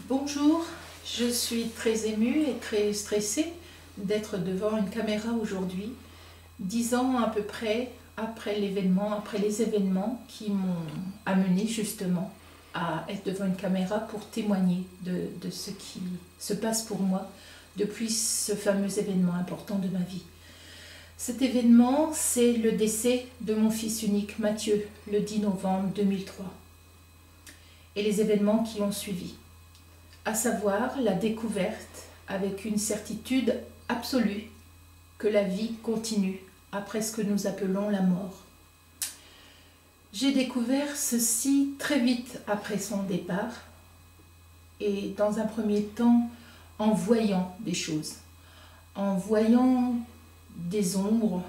Bonjour, je suis très émue et très stressée d'être devant une caméra aujourd'hui, 10 ans à peu près après les événements qui m'ont amené justement à être devant une caméra pour témoigner de ce qui se passe pour moi depuis ce fameux événement important de ma vie. Cet événement, c'est le décès de mon fils unique Mathieu, le 10 novembre 2003, et les événements qui ont suivi. À savoir la découverte avec une certitude absolue que la vie continue après ce que nous appelons la mort. J'ai découvert ceci très vite après son départ et dans un premier temps en voyant des choses, en voyant des ombres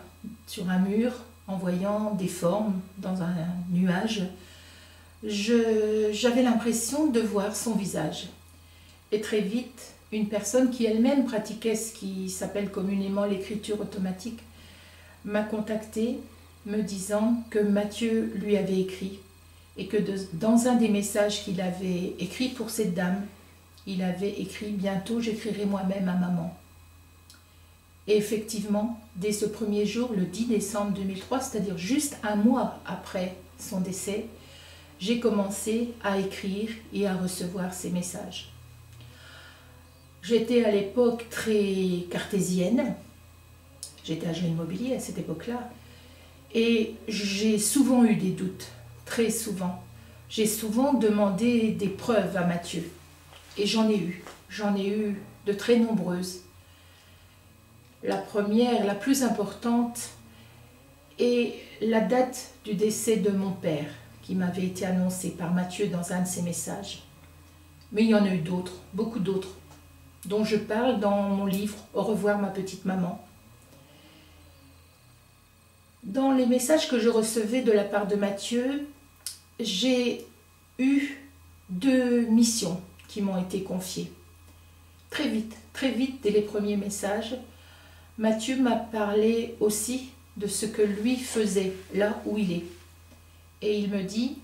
sur un mur, en voyant des formes dans un nuage. J'avais l'impression de voir son visage. Et très vite, une personne qui elle-même pratiquait ce qui s'appelle communément l'écriture automatique m'a contactée me disant que Mathieu lui avait écrit et que dans un des messages qu'il avait écrit pour cette dame, il avait écrit « Bientôt j'écrirai moi-même à maman ». Et effectivement, dès ce premier jour, le 10 décembre 2003, c'est-à-dire juste un mois après son décès, j'ai commencé à écrire et à recevoir ces messages. J'étais à l'époque très cartésienne, j'étais agent immobilier à cette époque-là, et j'ai souvent eu des doutes, très souvent. J'ai souvent demandé des preuves à Mathieu, et j'en ai eu de très nombreuses. La première, la plus importante, est la date du décès de mon père, qui m'avait été annoncée par Mathieu dans un de ses messages. Mais il y en a eu d'autres, beaucoup d'autres, dont je parle dans mon livre « Au revoir ma petite maman ». Dans les messages que je recevais de la part de Mathieu, j'ai eu 2 missions qui m'ont été confiées. Très vite, dès les premiers messages, Mathieu m'a parlé aussi de ce que lui faisait là où il est. Et il me dit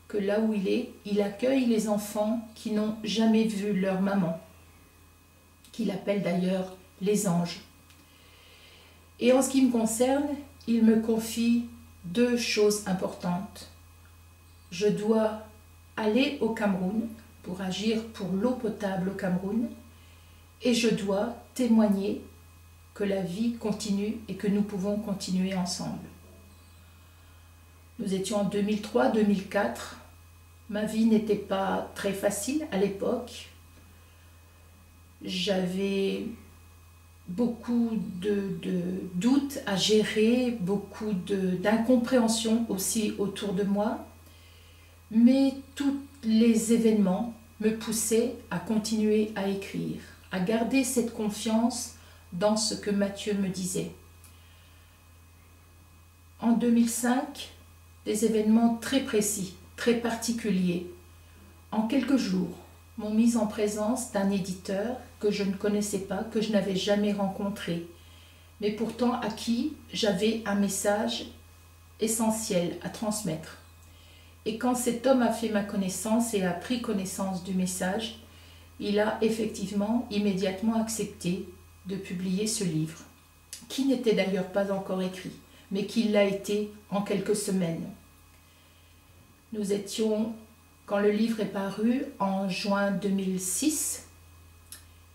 que là où il est, il accueille les enfants qui n'ont jamais vu leur maman, qu'il appelle d'ailleurs les anges. Et en ce qui me concerne, il me confie 2 choses importantes. Je dois aller au Cameroun pour agir pour l'eau potable au Cameroun et je dois témoigner que la vie continue et que nous pouvons continuer ensemble. Nous étions en 2003-2004. Ma vie n'était pas très facile à l'époque. J'avais beaucoup de doutes à gérer, beaucoup d'incompréhension aussi autour de moi. Mais tous les événements me poussaient à continuer à écrire, à garder cette confiance dans ce que Mathieu me disait. En 2005, des événements très précis, très particuliers, en quelques jours, m'ont mise en présence d'un éditeur que je ne connaissais pas, que je n'avais jamais rencontré, mais pourtant à qui j'avais un message essentiel à transmettre. Et quand cet homme a fait ma connaissance et a pris connaissance du message, il a effectivement immédiatement accepté de publier ce livre, qui n'était d'ailleurs pas encore écrit, mais qui l'a été en quelques semaines. Nous étions, quand le livre est paru, en juin 2006,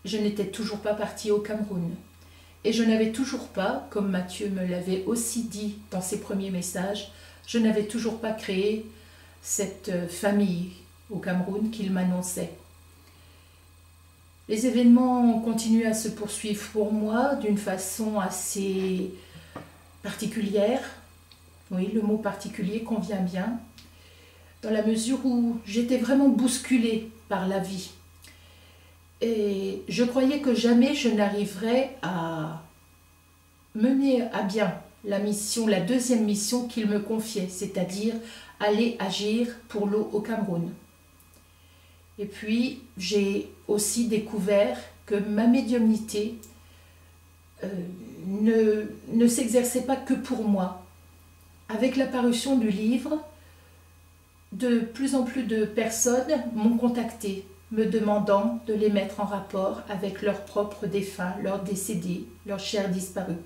je n'étais toujours pas partie au Cameroun. Et je n'avais toujours pas, comme Mathieu me l'avait aussi dit dans ses premiers messages, je n'avais toujours pas créé cette famille au Cameroun qu'il m'annonçait. Les événements ont continué à se poursuivre pour moi d'une façon assez particulière. Oui, le mot particulier convient bien, dans la mesure où j'étais vraiment bousculée par la vie. Et je croyais que jamais je n'arriverais à mener à bien la mission, la deuxième mission qu'il me confiait, c'est-à-dire aller agir pour l'eau au Cameroun. Et puis, j'ai aussi découvert que ma médiumnité ne s'exerçait pas que pour moi. Avec la parution du livre, de plus en plus de personnes m'ont contactée me demandant de les mettre en rapport avec leurs propres défunts, leurs décédés, leurs chers disparus.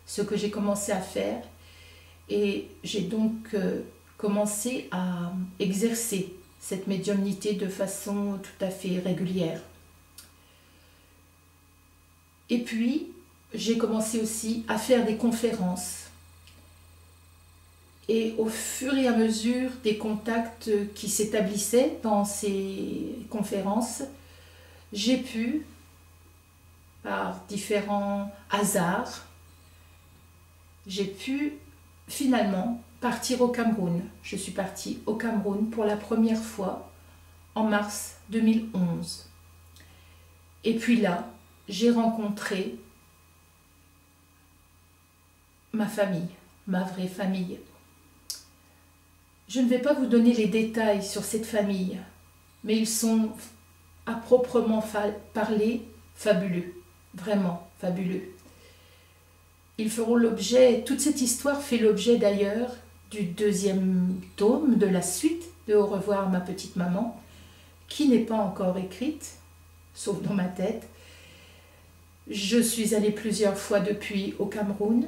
Ce que j'ai commencé à faire, et j'ai donc commencé à exercer cette médiumnité de façon tout à fait régulière. Et puis, j'ai commencé aussi à faire des conférences. Et au fur et à mesure des contacts qui s'établissaient dans ces conférences, j'ai pu, par différents hasards, j'ai pu finalement partir au Cameroun. Je suis partie au Cameroun pour la première fois en mars 2011. Et puis là, j'ai rencontré ma famille, ma vraie famille. Je ne vais pas vous donner les détails sur cette famille, mais ils sont à proprement parler fabuleux, vraiment fabuleux. Ils feront l'objet, toute cette histoire fait l'objet d'ailleurs du 2e tome de la suite de Au revoir ma petite maman, qui n'est pas encore écrite, sauf dans ma tête. Je suis allée plusieurs fois depuis au Cameroun.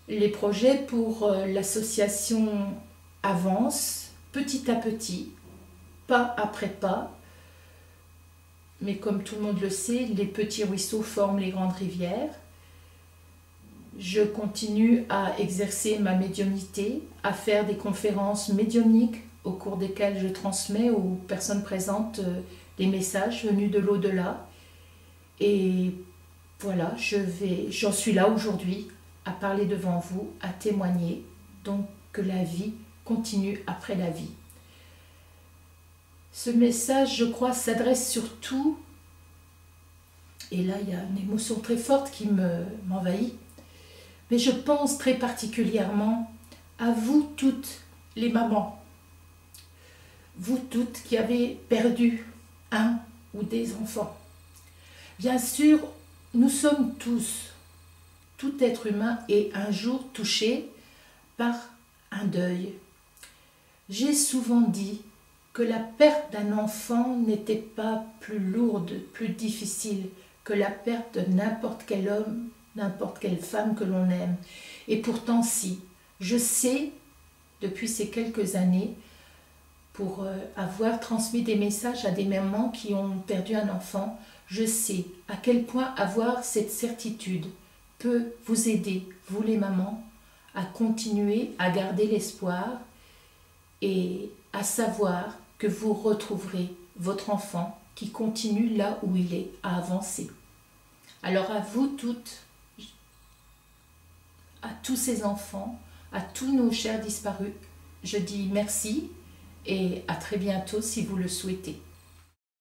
Les projets pour l'association avancent petit à petit, pas après pas. Mais comme tout le monde le sait, les petits ruisseaux forment les grandes rivières. Je continue à exercer ma médiumnité, à faire des conférences médiumniques au cours desquelles je transmets aux personnes présentes des messages venus de l'au-delà. Et voilà, j'en suis là aujourd'hui à parler devant vous, à témoigner, donc que la vie continue après la vie. Ce message, je crois, s'adresse surtout, et là il y a une émotion très forte qui m'envahit, mais je pense très particulièrement à vous toutes les mamans, vous toutes qui avez perdu un ou des enfants. Bien sûr, nous sommes tous, tout être humain est un jour touché par un deuil. J'ai souvent dit que la perte d'un enfant n'était pas plus lourde, plus difficile que la perte de n'importe quel homme, n'importe quelle femme que l'on aime. Et pourtant si, je sais, depuis ces quelques années, pour avoir transmis des messages à des mamans qui ont perdu un enfant, je sais à quel point avoir cette certitude peut vous aider, vous les mamans, à continuer à garder l'espoir et à savoir que vous retrouverez votre enfant qui continue là où il est, à avancer. Alors à vous toutes, à tous ces enfants, à tous nos chers disparus, je dis merci et à très bientôt si vous le souhaitez.